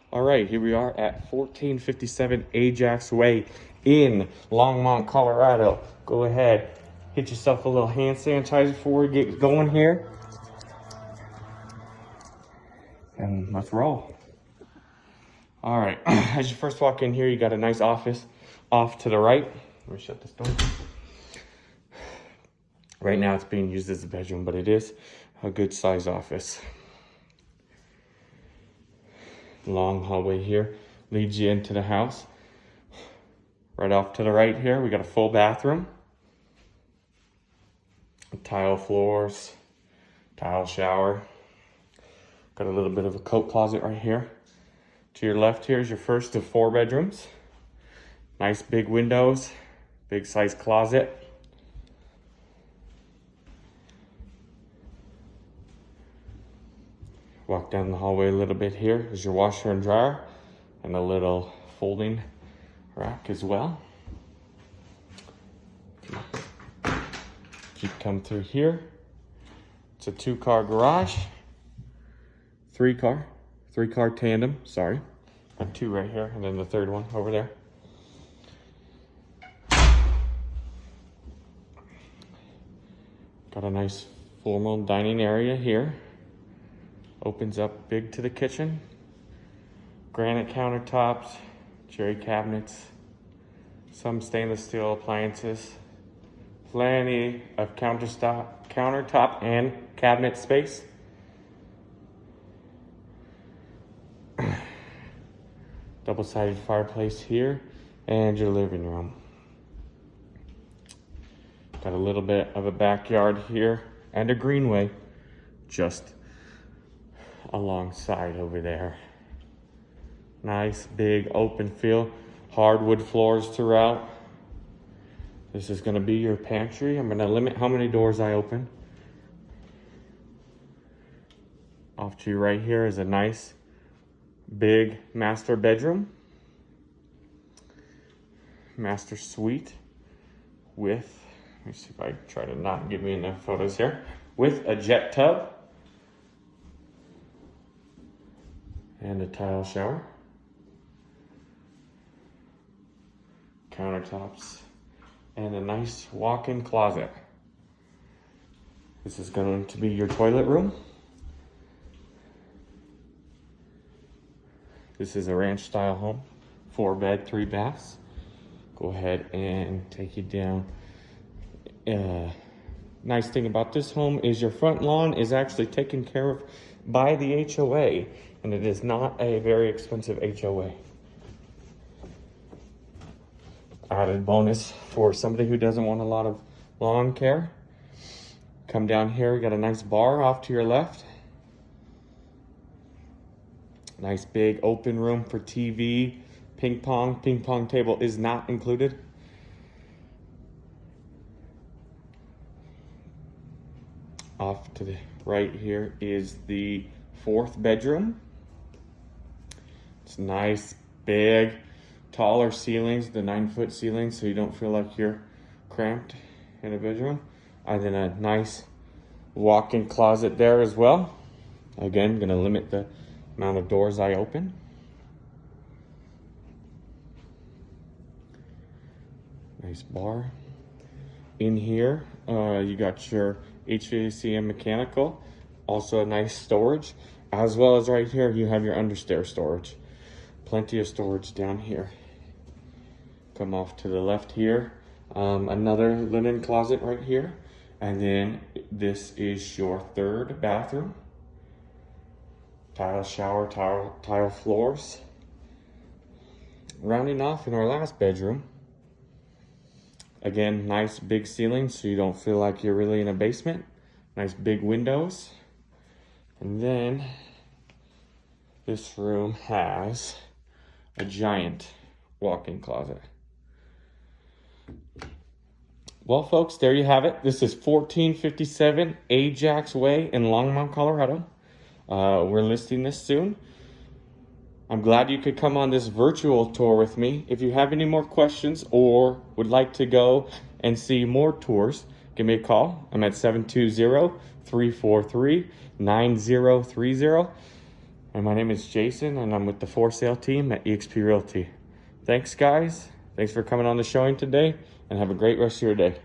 All right, here we are at 1457 Ajax Way in Longmont, Colorado. Go ahead, hit yourself a little hand sanitizer before we get going here. And let's roll. All right, as you first walk in here, you got a nice office off to the right. Let me shut this door. Right now it's being used as a bedroom, but it is a good size office. Long hallway here leads you into the house. Right off to the right here, we got a full bathroom. Tile floors, tile shower. Got a little bit of a coat closet right here. To your left here is your first of 4 bedrooms. Nice big windows, big size closet. Walk down the hallway a little bit here is your washer and dryer and a little folding rack as well. Keep coming through here. It's a 2-car garage. 3-car tandem, sorry. Got 2 right here and then the 3rd one over there. Got a nice formal dining area here. Opens up big to the kitchen. Granite countertops, cherry cabinets, some stainless steel appliances. Plenty of countertop and cabinet space. Double-sided fireplace here and your living room. Got a little bit of a backyard here and a greenway just alongside over there. Nice big open feel, hardwood floors throughout. This is going to be your pantry. I'm going to limit how many doors I open. Off to your right here is a nice big master bedroom, master suite with, let me see if I try to not give me enough photos here, with a jet tub and a tile shower, countertops, and a nice walk-in closet. This is going to be your toilet room. This is a ranch style home, 4-bed, 3 baths. Go ahead and take you down. Nice thing about this home is your front lawn is actually taken care of by the HOA, and it is not a very expensive HOA. Added bonus for somebody who doesn't want a lot of lawn care. Come down here, we got a nice bar off to your left. Nice big open room for TV, ping pong table is not included. Off to the right here is the 4th bedroom. It's nice, big, taller ceilings, the 9-foot ceilings, so you don't feel like you're cramped in a bedroom. And then a nice walk-in closet there as well. Again, gonna limit the amount of doors I open. Nice bar. In here, you got your HVAC and mechanical. Also a nice storage. As well as right here, you have your understair storage. Plenty of storage down here. Come off to the left here. Another linen closet right here. And then this is your 3rd bathroom. Tile shower, tile floors. Rounding off in our last bedroom. Again, nice big ceiling so you don't feel like you're really in a basement. Nice big windows. And then this room has a giant walk-in closet. Well, folks, there you have it. This is 1457 Ajax Way in Longmont, Colorado. We're listing this soon. I'm glad you could come on this virtual tour with me. If you have any more questions or would like to go and see more tours, give me a call. I'm at 720-343-9030. And my name is Jason, and I'm with the for sale team at eXp Realty. Thanks, guys. Thanks for coming on the showing today, and have a great rest of your day.